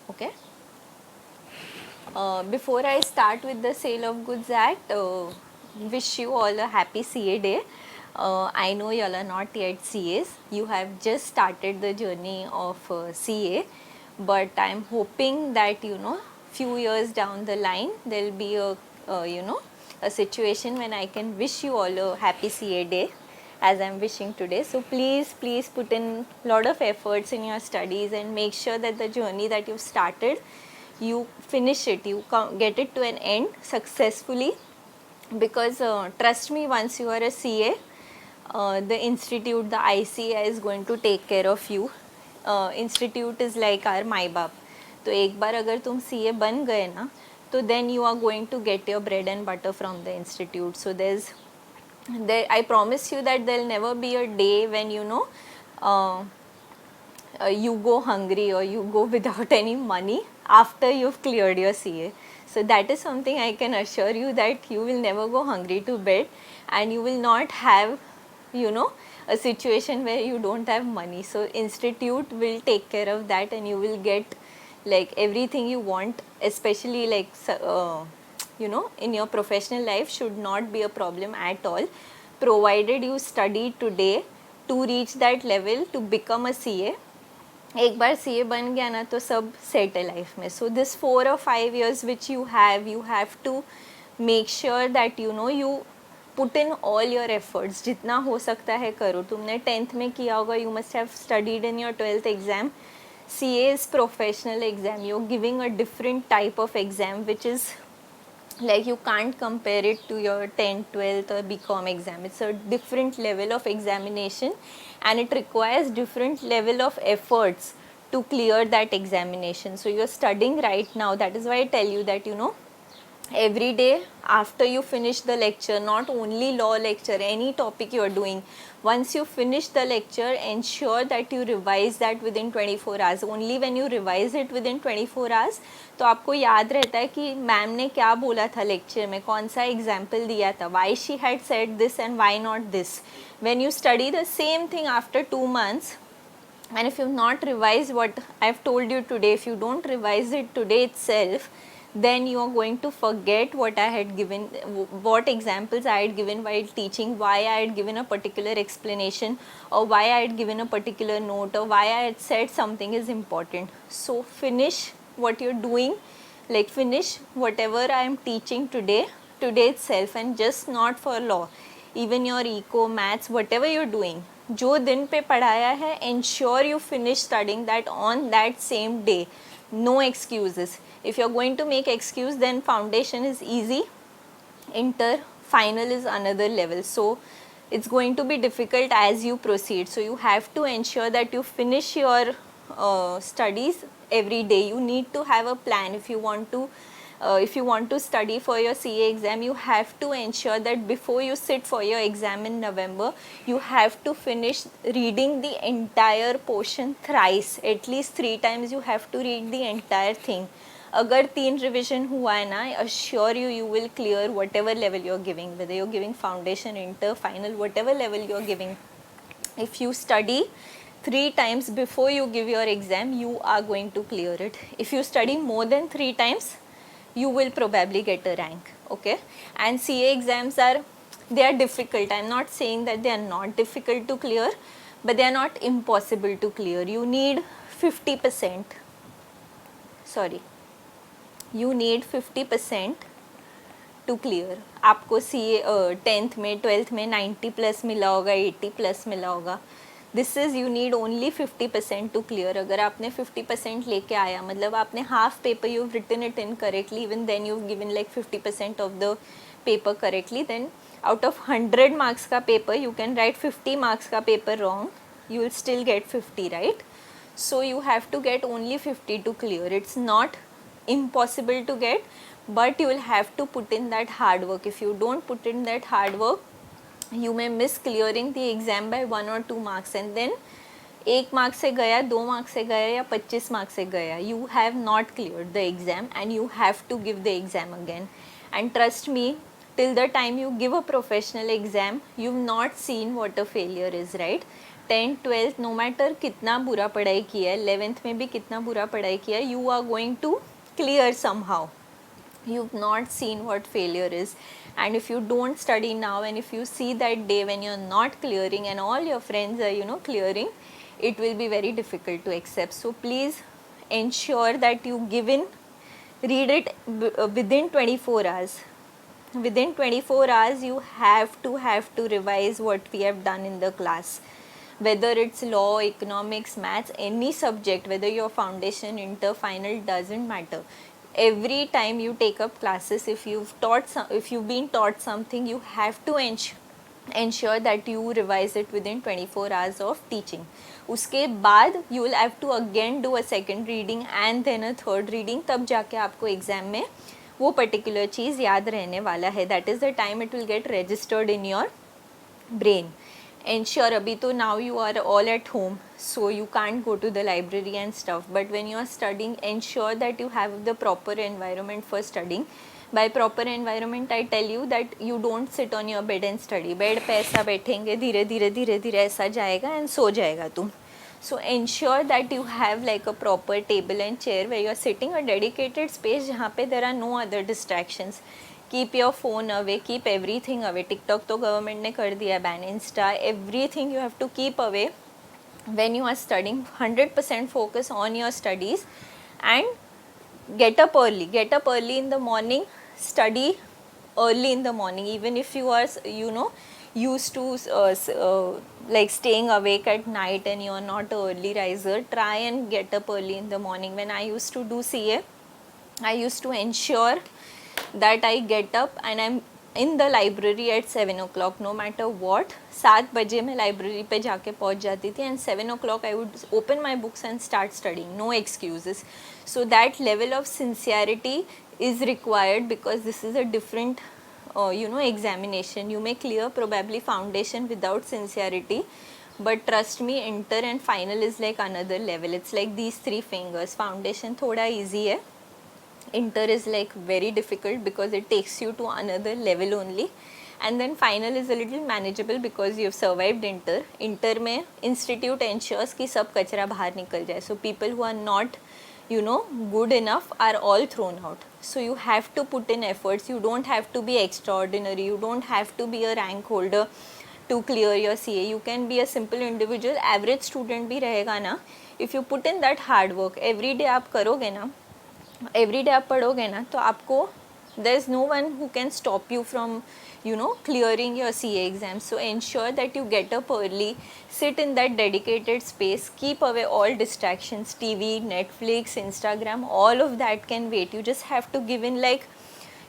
Okay. Before I start with the Sale of Goods Act, wish you all a happy CA day. I know you all are not yet CAs. You have just started the journey of CA, but I'm hoping that few years down the line there'll be a situation when I can wish you all a happy CA day as I'm wishing today. So please put in lot of efforts in your studies and make sure that the journey that you've started, you finish it, you get it to an end successfully, because trust me, once you are a CA, the institute, the ICA is going to take care of you. Institute is like our माई बाप. तो एक बार अगर तुम CA बन गए ना, तो then you are going to get your bread and butter from the institute. So I promise you that there'll never be a day when you go hungry or you go without any money after you've cleared your CA. So that is something I can assure you, that you will never go hungry to bed, and you will not have a situation where you don't have money. So institute will take care of that, and you will get like everything you want, especially like in your professional life should not be a problem at all, provided you study today to reach that level to become a CA. एक बार CA बन गया ना तो सब set है life में. So this 4 or 5 years which you have to make sure that you put in all your efforts. जितना हो सकता है करो. तुमने 10th में किया होगा, you must have studied in your 12th exam. CA is professional exam. You're giving a different type of exam which is like you can't compare it to your 10th, 12th or BCom exam. It's a different level of examination, and it requires different level of efforts to clear that examination. So you're studying right now. That is why I tell you that every day after you finish the lecture, not only law lecture, any topic you are doing, once you finish the lecture, ensure that you revise that within 24 hours. Only when you revise it within 24 hours, तो आपको याद रहता है कि ma'am ने क्या बोला था लेक्चर में, कौन सा एग्जाम्पल दिया था, why she had said this and why not this. When you study the same thing after 2 months, and if you've not revised what I've told you today, if you don't revise it today itself, then you are going to forget what I had given, what examples I had given while teaching, why I had given a particular explanation, or why I had given a particular note, or why I had said something is important. So finish what you're doing, like finish whatever I am teaching today itself, and just not for law, even your eco, maths, whatever you're doing, जो दिन पे पढ़ाया है, ensure you finish studying that on that same day. No excuses. If you're going to make excuse, then foundation is easy, inter, final is another level. So it's going to be difficult as you proceed. So you have to ensure that you finish your studies every day. You need to have a plan. If you want to study for your CA exam, you have to ensure that before you sit for your exam in November, you have to finish reading the entire portion thrice. At least 3 times you have to read the entire thing. अगर 3 revision हुआ है ना, assure you will clear whatever level you're giving, whether you're giving foundation, inter, final, whatever level you're giving. If you study 3 times before you give your exam, you are going to clear it. If you study more than 3 times, you will probably get a rank. Okay, and CA exams they are difficult. I'm not saying that they are not difficult to clear, but they are not impossible to clear. You need 50%. Sorry, you need 50% to clear. आपको CA 10th में 12th में 90 plus मिला होगा, 80 plus मिला होगा. This is you need only 50% to clear. अगर आपने 50% लेके आया, मतलब आपने half paper you written it in correctly, even then you given like 50% of the paper correctly, then out of 100 marks का paper you can write 50 marks का paper wrong, you will still get 50, right? So you have to get only 50 to clear. It's not impossible to get, but you will have to put in that hard work. If you don't put in that hard work, you may miss clearing the exam by 1 or 2 marks, and then 1 mark से गया, 2 mark से गया या 25 marks से गया, you have not cleared the exam and you have to give the exam again. And trust me, till the time you give a professional exam, you've not seen what a failure is, right? 10th 12th no matter कितना बुरा पढ़ाई किया है, 11th में भी कितना बुरा पढ़ाई किया है, you are going to clear somehow. You've not seen what failure is, and if you don't study now and if you see that day when you're not clearing and all your friends are clearing, it will be very difficult to accept. So please ensure that you read it within 24 hours. Within 24 hours you have to revise what we have done in the class, whether it's law, economics, maths, any subject, whether your foundation, inter, final, doesn't matter. Every time you take up classes, if you've been taught something, you have to ensure that you revise it within 24 hours of teaching. उसके बाद you will have to again do a second reading and then a third reading, तब जाके आपको exam में वो particular चीज़ याद रहने वाला है. That is the time it will get registered in your brain. Ensure अभी तो now you are all at home, so you can't go to the library and stuff, but when you are studying, ensure that you have the proper environment for studying. By proper environment I tell you that you don't sit on your bed and study. Bed पे ऐसा बैठेंगे, धीरे धीरे ऐसा जाएगा and सो जाएगा तुम. So ensure that you have like a proper table and chair where you are sitting, a dedicated space जहाँ पे there are no other distractions. Keep your phone away, keep everything away. TikTok तो government ने कर दिया ban, Insta, everything you have to keep away when you are studying. 100% focus on your studies and get up early in the morning, study early in the morning. Even if you are used to like staying awake at night and you are not an early riser, try and get up early in the morning. When I used to do CA, I used to ensure that I get up and I'm in the library at 7 o'clock no matter what. 7 बजे मैं library पे जाके पहुंच जाती थी and 7 o'clock I would open my books and start studying. No excuses. So that level of sincerity is required because this is a different examination. You may clear probably foundation without sincerity, but trust me, inter and final is like another level. It's like these 3 fingers. Foundation थोड़ा easy है, inter is like very difficult because it takes you to another level only, and then final is a little manageable because you have survived inter. Inter में institute ensures कि सब कचरा बाहर निकल जाए. So people who are not good enough are all thrown out. So you have to put in efforts. You don't have to be extraordinary, you don't have to be a rank holder to clear your CA. You can be a simple individual, average student भी रहेगा ना. If you put in that hard work, every day आप करोगे ना, every day आप पढ़ोगे ना, तो आपको there is no one who can stop you from clearing your CA exam. So ensure that you get up early, sit in that dedicated space, keep away all distractions, TV, Netflix, Instagram, all of that can wait. You just have to give in like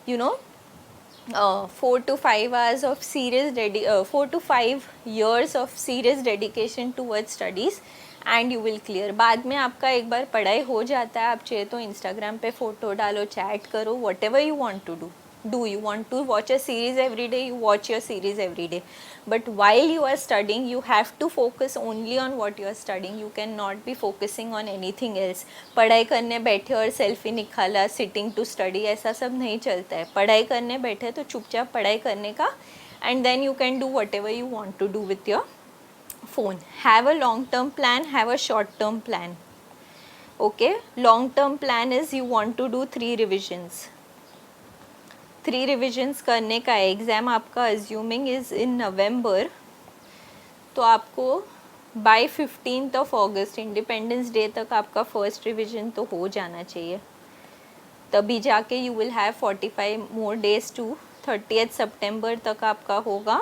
4 to 5 hours of 4 to 5 years of serious dedication towards studies and you will clear. बाद में आपका एक बार पढ़ाई हो जाता है, आप चाहे तो इंस्टाग्राम पे फ़ोटो डालो, चैट करो, whatever you want to do. You want to watch a series every day, you watch your series every day. But while you are studying, you have to focus only on what you are studying. You cannot be focusing on anything else. पढ़ाई करने बैठे और selfie निकाला, sitting to study, ऐसा सब नहीं चलता है. पढ़ाई करने बैठे तो चुपचाप पढ़ाई करने का, and then you can do whatever you want to do with your phone. Have a long term plan, have a short term plan. Okay, long term plan is you want to do 3 revisions. 3 revisions करने का exam आपका assuming is in November, तो आपको by 15th of August Independence Day तक आपका first revision तो हो जाना चाहिए. तभी जाके you will have 45 more days to 30th September तक आपका होगा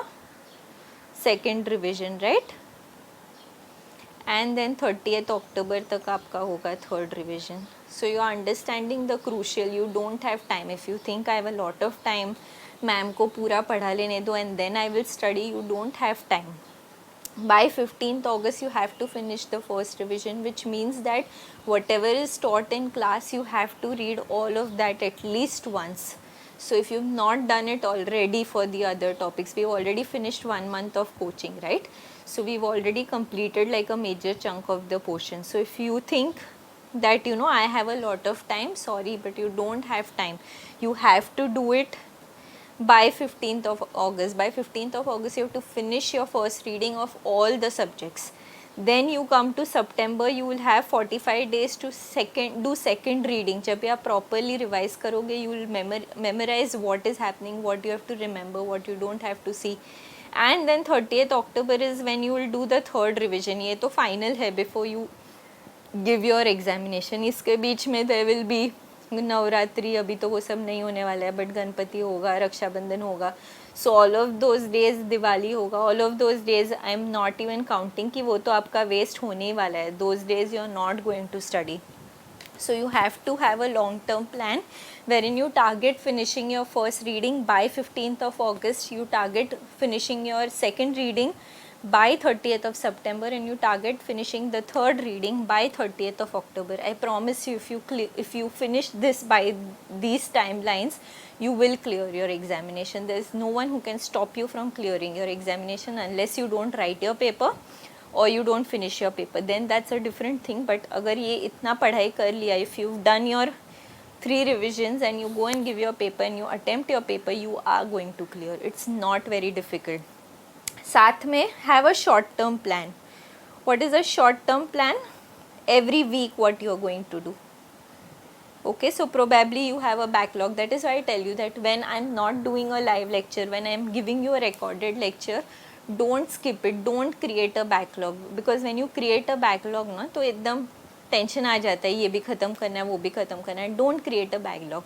second revision, right? And then 30th October तक आपका होगा third revision. So you are understanding the crucial. You don't have time. If you think I have a lot of time, ma'am को पूरा पढ़ा लेने दो and then I will study, you don't have time. By 15th August you have to finish the first revision, which means that whatever is taught in class you have to read all of that at least once. So if you've not done it already for the other topics, we've already finished 1 month of coaching, right? So we've already completed like a major chunk of the portion. So if you think that I have a lot of time, sorry, but you don't have time. You have to do it by 15th of August. By 15th of August you have to finish your first reading of all the subjects. Then you come to September, you will have 45 days to do second reading. जब भी आप properly revise करोगे, you will memorize what is happening, what you have to remember, what you don't have to see. And then 30th October is when you will do the third revision. ये तो final है before you give your examination. इसके बीच में there will be Navratri, अभी तो वो सब नहीं होने वाला है, बट गणपति होगा, रक्षाबंधन होगा. So all of those days, Diwali होगा, all of those days I am not even counting कि वो तो आपका वेस्ट होने ही वाला है. Those days you are not going to study. So you have to have a long term plan wherein you target finishing your first reading by 15th of August, you target finishing your second reading by 30th of September, and you target finishing the third reading by 30th of October. I promise you, if you finish this by these timelines, you will clear your examination. There is no one who can stop you from clearing your examination unless you don't write your paper or you don't finish your paper. Then that's a different thing. But अगर ये इतना पढ़ाई कर लिया, if you've done your 3 revisions and you go and give your paper and you attempt your paper, you are going to clear. It's not very difficult. साथ में have a short term plan. What is a short term plan? Every week what you are going to do. Okay, so probably you have a backlog. That is why I tell you that when I'm not doing a live lecture, when I'm giving you a recorded lecture, don't skip it, don't create a backlog, because when you create a backlog ना, तो एकदम tension आ जाता है, ये भी ख़त्म करना है, वो भी ख़त्म करना है. Don't create a backlog.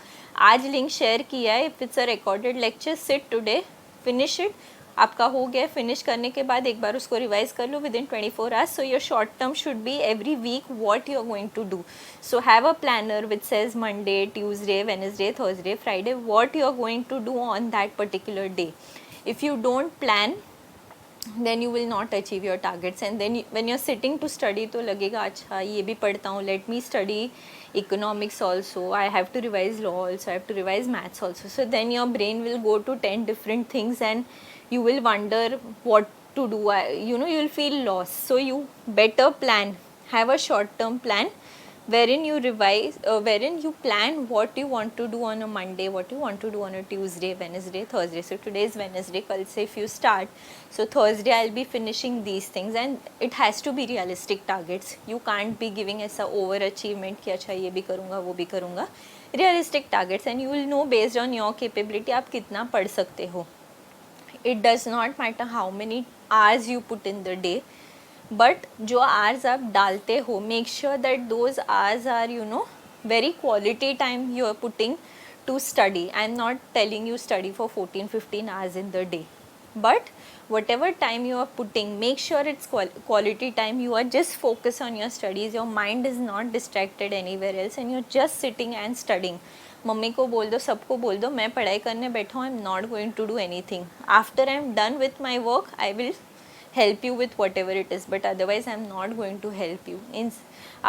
आज लिंक शेयर किया है, if it's a recorded lecture, sit today, finish it. आपका हो गया, फिनिश करने के बाद एक बार उसको रिवाइज कर लो within 24 hours. So your short term should be every week what you are going to do. So have a planner which says Monday, Tuesday, Wednesday, Thursday, Friday, what you are going to do on that particular day. If you don't plan, then you will not achieve your targets, and then when you're sitting to study तो लगेगा अच्छा ये भी पढ़ता हूँ, let me study economics also, I have to revise law also, I have to revise maths also. So then your brain will go to 10 different things and you will wonder what to do. You will feel lost. So you better plan, have a short term plan wherein you revise, wherein you plan what you want to do on a Monday, what you want to do on a Tuesday, Wednesday, Thursday. So today is Wednesday, kal se if you start, so Thursday I'll be finishing these things, and it has to be realistic targets. You can't be giving as a overachievement कि अच्छा ये भी करूँगा, वो भी करूँगा. Realistic targets, and you will know based on your capability आप कितना पढ़ सकते हो. It does not matter how many hours you put in the day, but जो आवर्स आप डालते हो, make sure that those hours are very quality time you are putting to study. I am not telling you study for 14-15 hours in the day, but whatever time you are putting, make sure it's quality time. You are just focused on your studies, your mind is not distracted anywhere else, and you're just sitting and studying. Mummy को बोल दो, सबको बोल दो, मैं पढ़ाई करने बैठा हूँ, I am not going to do anything. After I am done with my work, I will help you with whatever it is, but otherwise I'm not going to help you.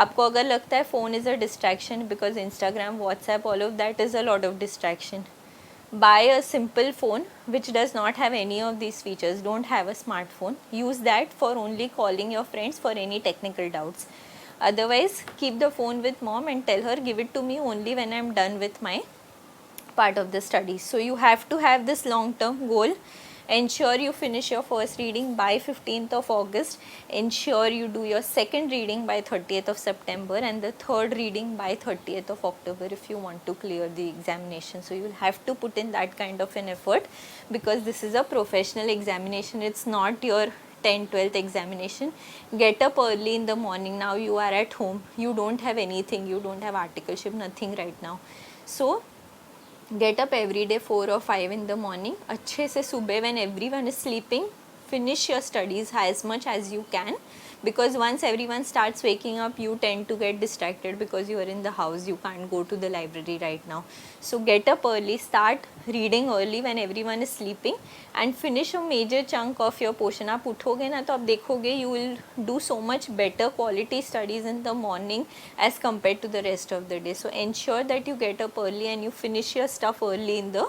आपको अगर लगता है phone is a distraction, because Instagram, WhatsApp, all of that is a lot of distraction, buy a simple phone which does not have any of these features. Don't have a smartphone, use that for only calling your friends for any technical doubts. Otherwise keep the phone with mom and tell her give it to me only when I'm done with my part of the studies. So you have to have this long term goal. Ensure you finish your first reading by 15th of August. Ensure you do your second reading by 30th of September and the third reading by 30th of October if you want to clear the examination. So you will have to put in that kind of an effort, because this is a professional examination. It's not your 10th-12th examination. Get up early in the morning. Now you are at home. You don't have anything. You don't have articleship, nothing right now. So get up every day 4 or 5 in the morning. अच्छे से सुबह when everyone is sleeping, finish your studies as much as you can, because once everyone starts waking up, you tend to get distracted because you are in the house, you can't go to the library right now. So get up early, start reading early when everyone is sleeping, and finish a major chunk of your portion. आप उठोगे ना तो आप देखोगे you will do so much better quality studies in the morning as compared to the rest of the day. So ensure that you get up early and you finish your stuff early in the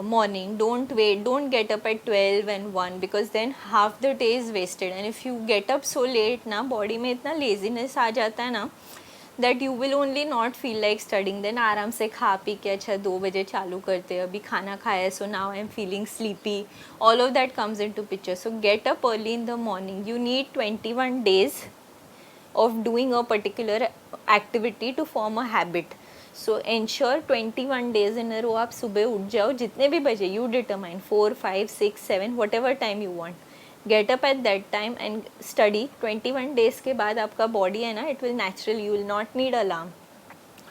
morning. Don't wait, don't get up at 12 and 1, because then half the day is wasted. And if you get up so late ना, body में इतना laziness आ जाता है ना, that you will only not feel like studying. Then आराम से खा P के अच्छा 2 बजे चालू करते हैं, अभी खाना खाया, so now I am feeling sleepy. All of that comes into picture. So get up early in the morning. You need 21 days of doing a particular activity to form a habit. So ensure 21 days in a row आप सुबह उठ जाओ जितने भी बजे, you determine 4, 5, 6, 7 whatever time you want. Get up at that time and study. 21 days के बाद आपका body है ना, it will naturally, you will not need alarm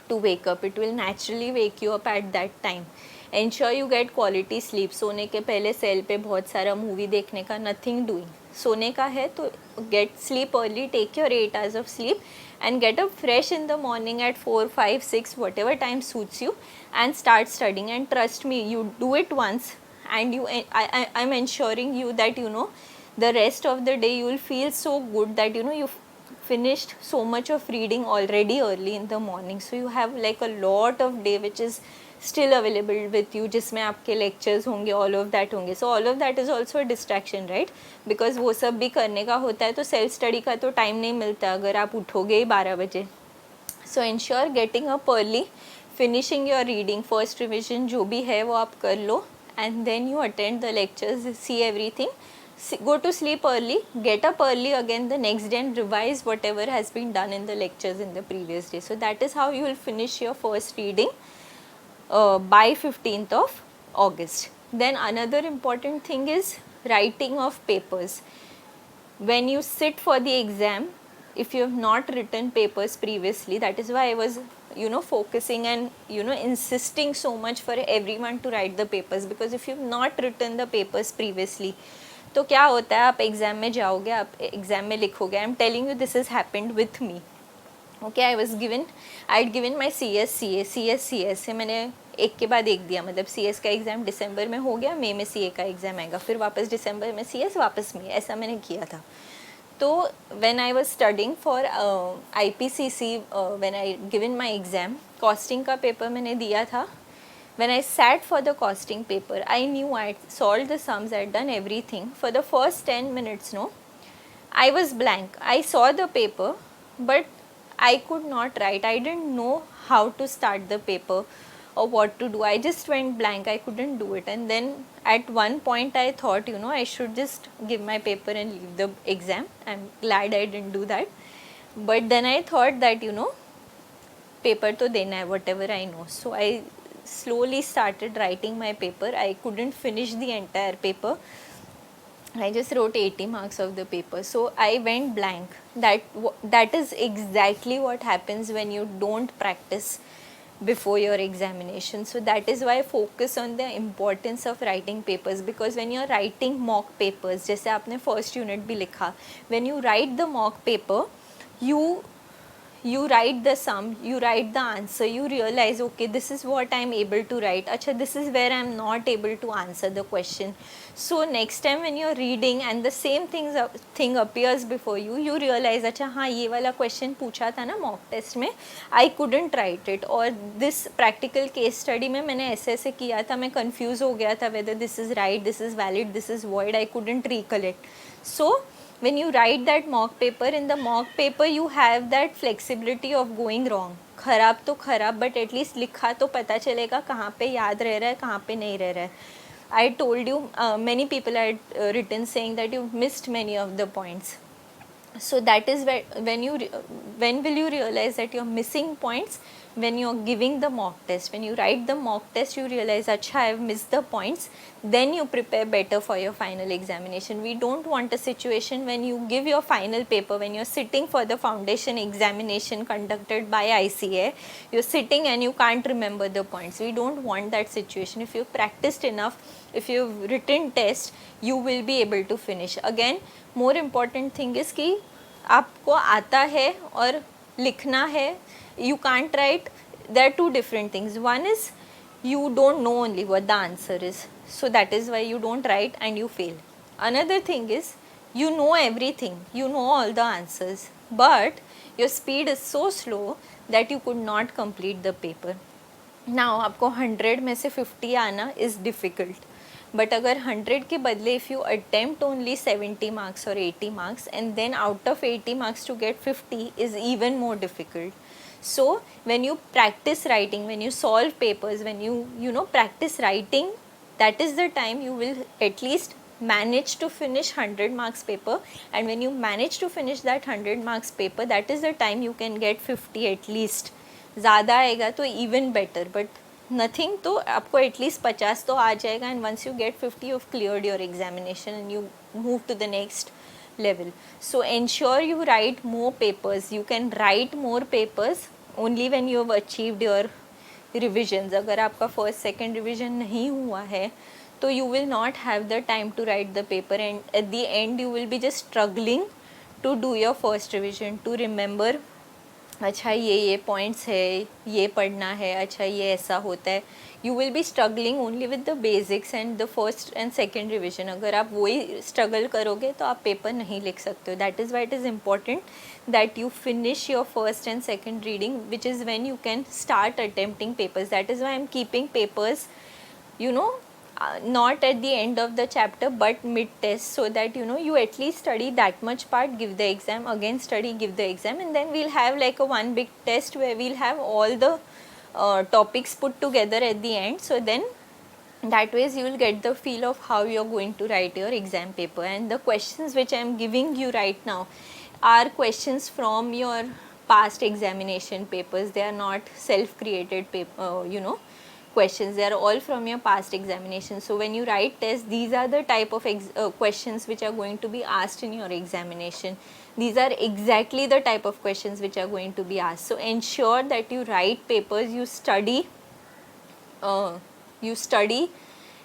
to wake up. It will naturally wake you up at that time. Ensure you get quality sleep. सोने के पहले cell पे बहुत सारा मूवी देखने का, nothing doing. सोने का है तो get sleep early, take your 8 hours of sleep and get up fresh in the morning at 4, 5, 6 whatever time suits you and start studying. And trust me, you do it once and I'm ensuring you that you know the rest of the day you will feel so good that you know you've finished so much of reading already early in the morning. So you have like a lot of day which is still available with you, जिसमें आपके lectures होंगे, all of that होंगे. So all of that is also a distraction, right? Because वो सब भी करने का होता है तो self study का तो time नहीं मिलता अगर आप उठोगे ही 12 बजे. So ensure getting up early, finishing your reading, first revision जो भी है वो आप कर लो, and then you attend the lectures, see everything. Go to sleep early, get up early again the next day and revise whatever has been done in the lectures in the previous day. So that is how you will finish your first reading by 15th of August. Then another important thing is writing of papers. When you sit for the exam, if you have not written papers previously, that is why I was focusing and insisting so much for everyone to write the papers, because if you have not written the papers previously, तो क्या होता है, आप exam में जाओगे, आप exam में लिखोगे. I am telling you this is happened with me. Okay, I had given my C S से मैंने एक के बाद एक दिया. मतलब सी एस का एग्ज़ाम दिसंबर में हो गया, मई में सी ए का एग्ज़ाम आएगा, फिर वापस दिसंबर में सी एस, वापस में, ऐसा मैंने किया था. तो when I was studying for I P C C, when I given my exam, costing का पेपर मैंने दिया था. When I sat for the costing paper, I knew I had solved the sums, I had done everything. For the first 10 minutes, I was blank. I saw the paper, but I could not write. I didn't know how to start the paper or what to do. I just went blank. I couldn't do it. And then at one point, I thought, I should just give my paper and leave the exam. I'm glad I didn't do that. But then I thought that, paper to dena hai, whatever I know. So I slowly started writing my paper. I couldn't finish the entire paper. I just wrote 80 marks of the paper. So I went blank. That is exactly what happens when you don't practice before your examination. So that is why I focus on the importance of writing papers, because when you're writing mock papers, जैसे आपने first unit भी लिखा, when you write the mock paper, you write the sum, you write the answer, you realize, okay, this is what I am able to write. Acha, this is where I am not able to answer the question. So next time when you are reading and the same thing appears before you, you realize, acha, हाँ ये वाला question पूछा था ना mock test में, I couldn't write it. और this practical case study में मैंने ऐसे किया था, मैं confuse हो गया था whether this is right, this is valid, this is void, I couldn't recollect. So when you write that mock paper, in the mock paper you have that flexibility of going wrong. खराब तो खराब, but at least लिखा तो पता चलेगा कहाँ पे याद रह रहा है, कहाँ पे नहीं रह रहा है. I told you, many people had written saying that you missed many of the points. So that is when will you realize that you're missing points? When you're giving the mock test. When you write the mock test, you realize, acha, I've missed the points. Then you prepare better for your final examination. We don't want a situation when you give your final paper, when you're sitting for the foundation examination conducted by ICA, you're sitting and you can't remember the points. We don't want that situation. If you've practiced enough, if you've written test, you will be able to finish. Again, more important thing is कि आपको आता है और लिखना है. You can't write. There are two different things. One is you don't know only what the answer is, so that is why you don't write and you fail. Another thing is you know everything, you know all the answers, but your speed is so slow that you could not complete the paper. Now आपको 100 में से 50 आना is difficult. But अगर 100 के बदले if you attempt only 70 marks or 80 marks and then out of 80 marks to get 50 is even more difficult. So when you practice writing, when you solve papers, when you know practice writing, that is the time you will at least manage to finish 100 marks paper. And when you manage to finish that 100 marks paper, that is the time you can get 50 at least. ज़्यादा आएगा तो even better, but nothing तो आपको at least 50 तो आ जाएगा. And once you get 50, you've cleared your examination and you move to the next level. So ensure you write more papers. You can write more papers only when you have achieved your revisions. अगर आपका first second revision नहीं हुआ है तो you will not have the time to write the paper, and at the end you will be just struggling to do your first revision, to remember अच्छा ये points है, ये पढ़ना है, अच्छा ये ऐसा होता है. You will be struggling only with the basics and the first and second revision. अगर आप वही स्ट्रगल करोगे तो आप पेपर नहीं लिख सकते हो. That is why it is important that you finish your first and second reading, which is when you can start attempting papers. That is why I am keeping papers, you know, not at the end of the chapter but mid test, so that you know you at least study that much part, give the exam, again study, give the exam, and then we'll have like a one big test where we'll have all the topics put together at the end. So then that ways you will get the feel of how you're going to write your exam paper. And the questions which I am giving you right now are questions from your past examination papers. They are not self created paper, you know, questions. They are all from your past examinations. So when you write tests, these are the type of questions which are going to be asked in your examination. These are exactly the type of questions which are going to be asked. So ensure that you write papers, you study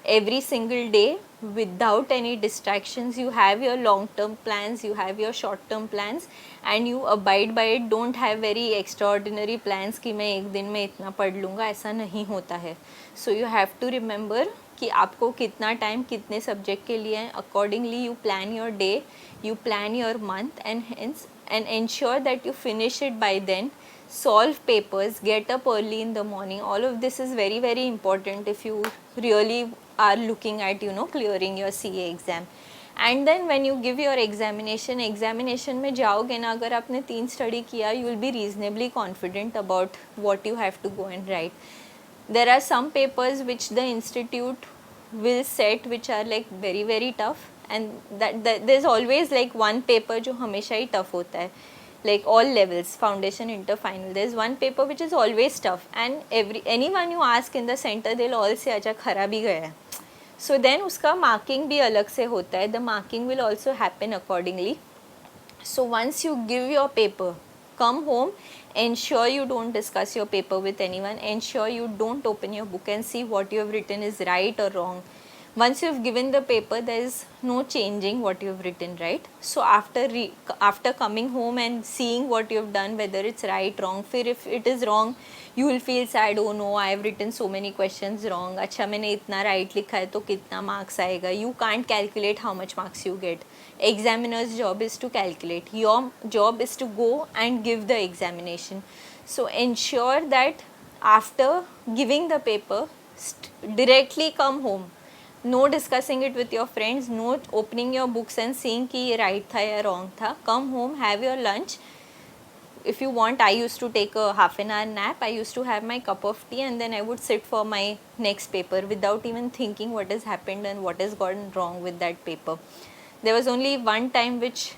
every single day without any distractions. You have your long term plans, you have your short term plans, and you abide by it. Don't have very extraordinary plans कि मैं एक दिन में इतना पढ़ लूँगा, ऐसा नहीं होता है. So you have to remember कि आपको कितना टाइम कितने सब्जेक्ट के लिए है. Accordingly you plan your day, you plan your month, and ensure that you finish it by then. Solve papers, get up early in the morning. All of this is very very important if you really are looking at, you know, clearing your CA exam. And then when you give your examination में जाओगे ना, अगर आपने 3 study किया, you will be reasonably confident about what you have to go and write. There are some papers which the institute will set which are like very very tough, and that there's always like one paper जो हमेशा ही tough होता है. Like all levels, foundation, inter, final, there's one paper which is always tough, and anyone you ask in the center they'll all say अच्छा खरा भी गया है. So then उसका marking भी अलग से होता है. The marking will also happen accordingly. So once you give your paper, come home, ensure you don't discuss your paper with anyone, ensure you don't open your book and see what you have written is right or wrong. Once you have given the paper, there is no changing what you have written, right? So after coming home and seeing what you have done, whether it's right, wrong, फिर if it is wrong, you will feel sad. Oh no, I have written so many questions wrong. अच्छा मैंने इतना right लिखा है तो कितना marks आएगा? You can't calculate how much marks you get. Examiner's job is to calculate. Your job is to go and give the examination. So ensure that after giving the paper, directly come home. No discussing it with your friends, no opening your books and seeing कि ये right था या wrong था. Come home, have your lunch. If you want, I used to take a half an hour nap. I used to have my cup of tea and then I would sit for my next paper without even thinking what has happened and what has gone wrong with that paper. There was only one time which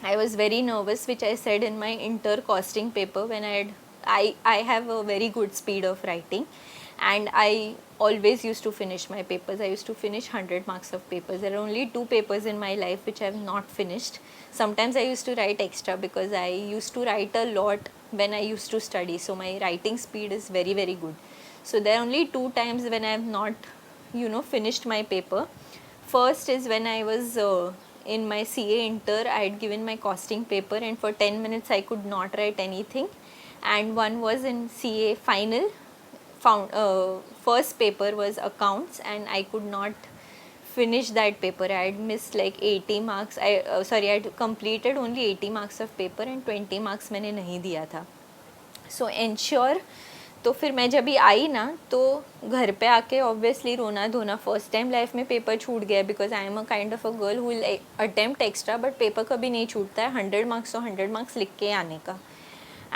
I was very nervous, which I said in my inter costing paper when I have a very good speed of writing, and I always used to finish my papers. I used to finish 100 marks of papers. There are only 2 papers in my life which I have not finished. Sometimes I used to write extra because I used to write a lot when I used to study. So my writing speed is very very good. So there are only 2 times when I have not, you know, finished my paper. First is when I was in my CA inter. I had given my costing paper and for 10 minutes I could not write anything. And one was in CA final. First paper was accounts and I could not finish that paper. I had missed like 80 marks. I had completed only 80 marks of paper and 20 marks मैंने नहीं दिया था. So ensure. तो फिर मैं जब भी आई ना तो घर पे आके ऑब्वियसली रोना धोना. फर्स्ट टाइम लाइफ में पेपर छूट गया because I am a kind of a girl who will attempt extra, but paper कभी नहीं छूटता है. 100 मार्क्स तो 100 मार्क्स लिख के आने का.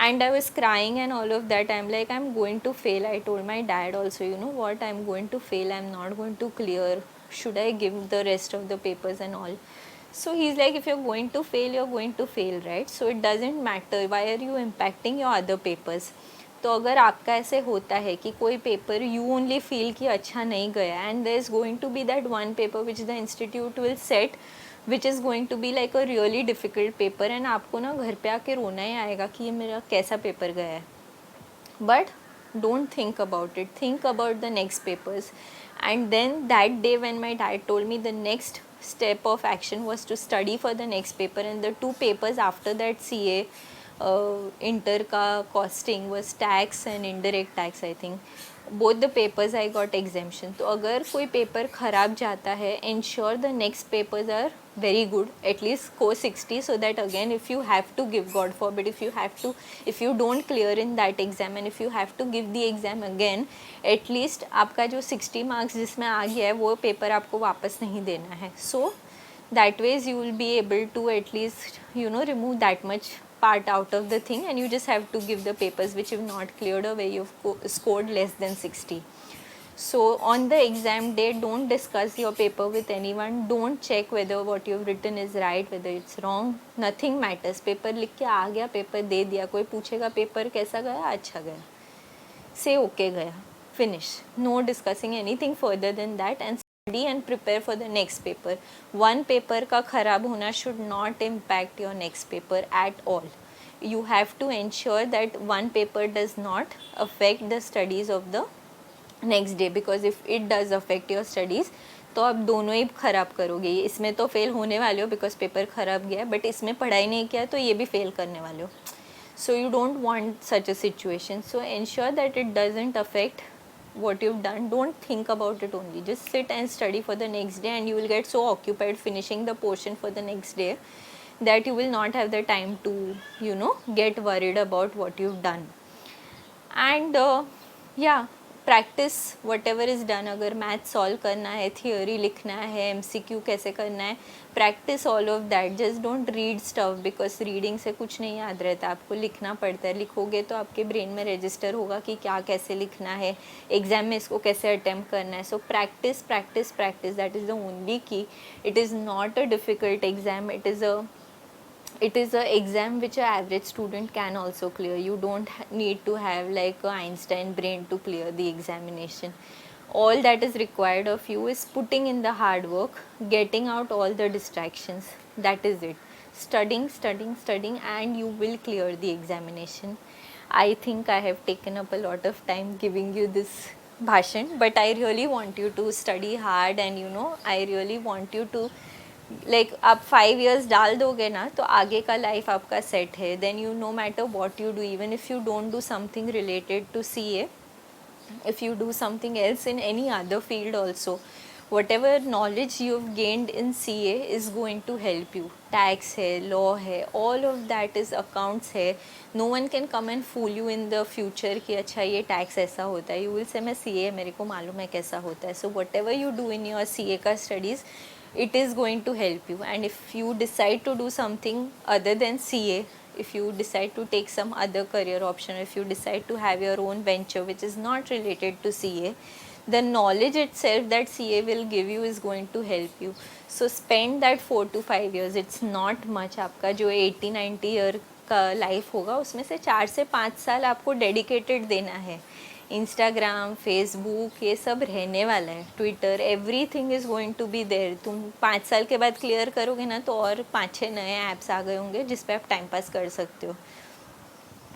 and I was crying and all of that. I'm like, I'm going to fail. I told my dad also, you know what, I'm going to fail, I'm not going to clear, should I give the rest of the papers and all. So he's like, if you're going to fail, you're going to fail, right? So it doesn't matter, why are you impacting your other papers. तो अगर आपका ऐसे होता है कि कोई paper you only feel कि अच्छा नहीं गया, and there is going to be that one paper which the institute will set which is going to be like a really difficult paper, and आपको ना घर पे आके रोना ही आएगा कि ये मेरा कैसा पेपर गया है. But don't think about it, think about the next papers. And then that day when my dad told me, the next step of action was to study for the next paper, and the two papers after that CA inter ka costing was tax and indirect tax, I think. Both the papers I got exemption. तो अगर कोई paper ख़राब जाता है, ensure the next papers are very good, at least score 60, so that again if you have to give, God forbid, if you don't clear in that exam and if you have to give the exam again, at least आपका जो 60 marks जिसमें आ गया है वो paper आपको वापस नहीं देना है. So that ways you will be able to at least remove that much part out of the thing, and you just have to give the papers which you've not cleared or where you've scored less than 60. So on the exam day, don't discuss your paper with anyone, don't check whether what you've written is right, whether it's wrong, nothing matters. Paper लिख के आ गया, paper दे दिया, कोई पूछेगा paper कैसा गया, अच्छा गया, say okay गया, finish. No discussing anything further than that, and study and prepare for the next paper. One paper का खराब होना should not impact your next paper at all. You have to ensure that one paper does not affect the studies of the next day, because if it does affect your studies तो आप दोनों ही ख़राब करोगे. इसमें तो fail होने वाले हो बिकॉज पेपर ख़राब गया, बट इसमें पढ़ाई नहीं किया तो ये भी फेल करने वाले हो. So you don't want such a situation. So ensure that it doesn't affect what you've done. Don't think about it only. Just sit and study for the next day, and you will get so occupied finishing the portion for the next day that you will not have the time to get worried about what you've done. And yeah, practice what ever is done. अगर math solve करना है, theory लिखना है, MCQ कैसे करना है, practice all of that. Just don't read stuff, because reading से कुछ नहीं याद रहता, आपको लिखना पड़ता है. लिखोगे तो आपके ब्रेन में रजिस्टर होगा कि क्या कैसे लिखना है, एग्ज़ाम में इसको कैसे अटैम्प्ट करना है. So practice practice practice, that is the only key. It is not a difficult exam, it is a exam which a average student can also clear. You don't need to have like a Einstein brain to clear the examination. All that is required of you is putting in the hard work, getting out all the distractions. That is it. Studying, studying, studying, and you will clear the examination. I think I have taken up a lot of time giving you this bhashan, but I really want you to study hard, and I really want you to आप 5 years डाल दोगे ना तो आगे का life आपका set है. Then no matter what you do, even if you don't do something related to CA, if you do something else in any other field also, whatever knowledge you've gained in CA is going to help you. Tax है, law है, all of that is accounts है. No one can come and fool you in the future कि अच्छा ये tax ऐसा होता है. You will say मैं CA, मेरे को मालूम है कैसा होता है. So whatever you do in your CA का studies, it is going to help you. And if you decide to do something other than CA, if you decide to take some other career option, if you decide to have your own venture which is not related to CA, the knowledge itself that CA will give you is going to help you. So spend that 4 to 5 years. It's not much. आपका जो 80-90 year का life होगा उसमें से 4 से 5 साल आपको dedicated देना है. इंस्टाग्राम, फेसबुक, ये सब रहने वाला है, Twitter, everything is going to be there. तुम 5 साल के बाद क्लियर करोगे ना तो और 5-6 नए ऐप्स आ गए होंगे जिस पे आप टाइम पास कर सकते हो.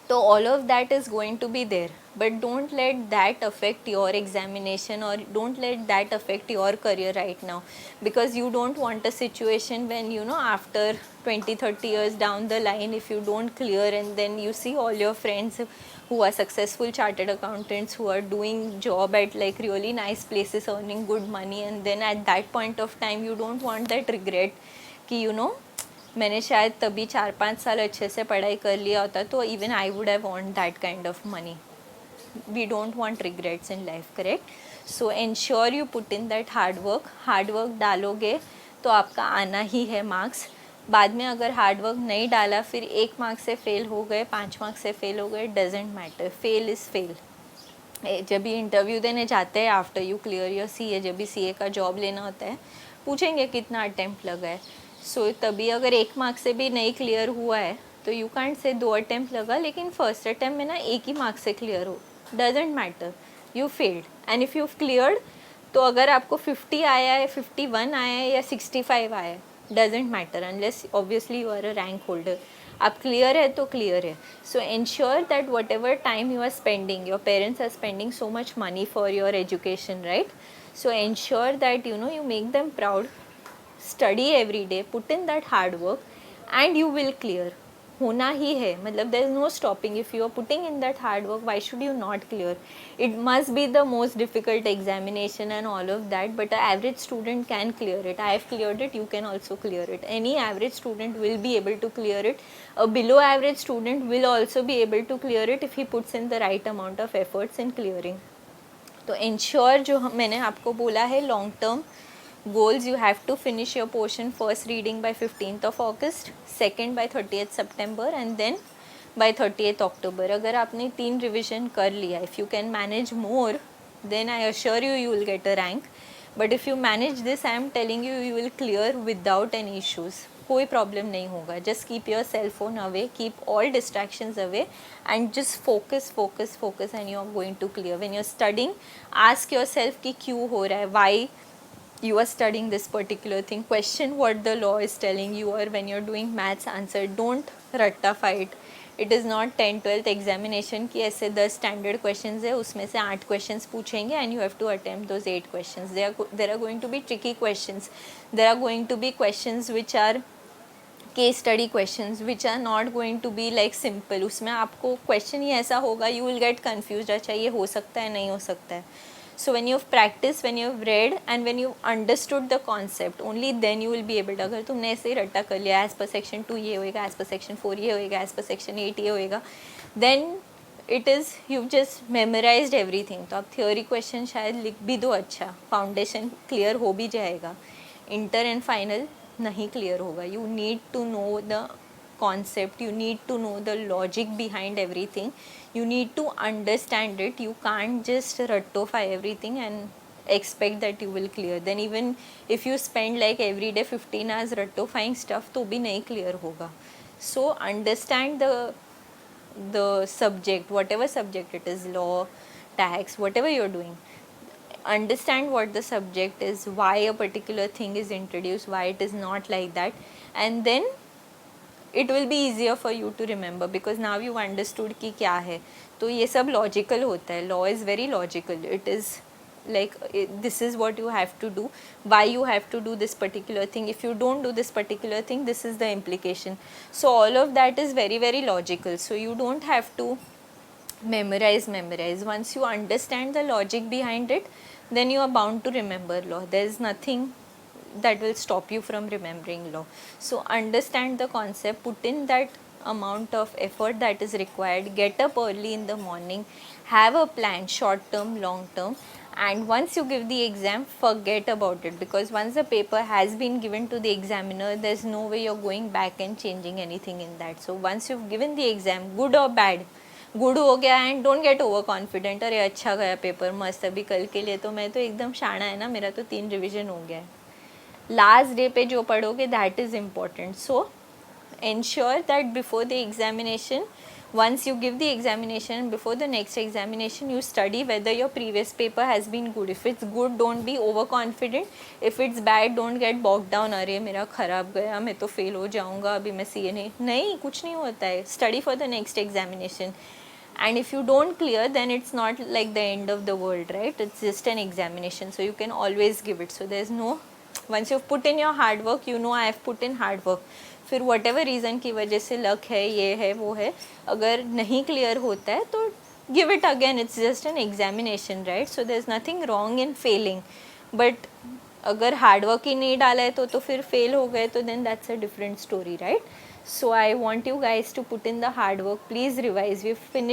तो all of that is going to be there, but don't let that affect your examination, or don't let that affect your career right now, because you don't want a situation when after 20-30 years down the line, if you don't clear and then you see all your friends who are successful chartered accountants who are doing job at like really nice places earning good money, and then at that point of time you don't want that regret कि मैंने शायद तभी 4-5 साल अच्छे से पढ़ाई कर लिया होता तो even I would have want that kind of money. We don't want regrets in life, correct? So ensure you put in that hard work डालोगे तो आपका आना ही है मार्क्स. बाद में अगर हार्ड वर्क नहीं डाला, फिर 1 मार्क से फेल हो गए, 5 मार्क से फेल हो गए, doesn't matter, fail is fail. जब भी इंटरव्यू देने जाते हैं after you clear your CA, जब भी सीए का जॉब लेना होता है, पूछेंगे कितना अटेम्प्ट लगा है। सो तभी अगर 1 मार्क से भी नहीं क्लियर हुआ है तो यू कांट से 2 अटेम्प्ट लगा, लेकिन फर्स्ट अटेम्प्ट में ना 1 ही मार्क से क्लियर हो, doesn't matter, you failed. And if you cleared, तो अगर आपको 50 आया है, 51 आया है या 65 आया है, doesn't matter, unless obviously you are a rank holder. आप क्लियर है तो क्लियर है। So ensure that whatever time you are spending, your parents are spending so much money for your education, right? So ensure that you make them proud, study every day, put in that hard work, and you will clear. होना ही है, मतलब there is no stopping. If you are putting in that hard work, why should you not clear? It must be the most difficult examination and all of that, but an average student can clear it. I have cleared it, you can also clear it. Any average student will be able to clear it. A below average student will also be able to clear it if he puts in the right amount of efforts in clearing. तो ensure, जो मैंने आपको बोला है, long term goals, you have to finish your portion first reading by 15th of August, second by 30th September, and then by 30th October. अगर आपने 3 revision कर लिया, if you can manage more, then I assure you, you will get a rank. But if you manage this, I am telling you, you will clear without any issues. कोई problem नहीं होगा. Just keep your cell phone away, keep all distractions away, and just focus, and you are going to clear. When you are studying, ask yourself कि क्यों हो रहा है, why you are studying this particular thing. Question what the law is telling you, or when you're doing maths, answer. Don't ratify it. It is not 10th-12th examination कि ऐसे 10 standard questions है, उसमें से 8 questions पूछेंगे and you have to attempt those 8 questions. There are going to be tricky questions. There are going to be questions which are case study questions which are not going to be like simple. उसमें आपको question ही ऐसा होगा, you will get confuse. अच्छा, ये हो सकता है, नहीं हो सकता है. So when you've practiced, when you've read, and when you've understood the concept, only then you will be able to. अगर तुमने ऐसे ही रट्टा कर लिया, as per section 2 ये होएगा, as per section 4 ये होएगा, as per section 8 ये होएगा, then it is, you've just memorized everything. तो आप theory question शायद लिख भी दो, अच्छा foundation clear हो भी जाएगा, inter and final नहीं clear होगा. You need to know the concept, you need to know the logic behind everything, you need to understand it. You can't just ratify everything and expect that you will clear. Then even if you spend like every day 15 hours ratifying stuff, तो भी नहीं clear होगा. So understand the subject, whatever subject it is, law, tax, whatever you're doing, understand what the subject is, why a particular thing is introduced, why it is not like that, and then it will be easier for you to remember, because now you understood कि क्या है. तो ये सब logical होता है. Law is very logical. It is like this is what you have to do, why you have to do this particular thing. If you don't do this particular thing, this is the implication. So all of that is very, very logical. So you don't have to memorize. Once you understand the logic behind it, then you are bound to remember law. There is nothing that will stop you from remembering law. So understand the concept, put in that amount of effort that is required, get up early in the morning, have a plan, short term, long term, and once you give the exam, forget about it, because once the paper has been given to the examiner, there's no way you're going back and changing anything in that. So once you've given the exam, good or bad, good हो गया, and don't get over confident, अरे अच्छा गया paper मस्त, अभी कल के लिए तो मैं तो एकदम शाना है ना, मेरा तो 3 रिविजन हो गया है. लास्ट डे पे जो पढ़ोगे, that is important. So ensure that before the examination, once you give the examination, before the next examination, you study whether your previous paper has been good. If it's good, don't be overconfident. If it's bad, don't get bogged down. अरे मेरा ख़राब गया, मैं तो fail हो जाऊँगा, अभी मैं CA नहीं, कुछ नहीं होता है. Study for the next examination. And if you don't clear, then it's not like the end of the world, right? It's just an examination, so you can always give it. So there's no, once you've put in your hard work, you know I have put in hard work. फिर whatever reason की वजह से luck है, ये है, वो है, अगर नहीं clear होता है तो give it again. It's just an examination, right? So there's nothing wrong in failing. But अगर हार्ड वर्क ही नहीं डाला है तो फिर फेल हो गए, तो then that's a different story, right? So I want you guys to put in the hard work. Please revise. We've finished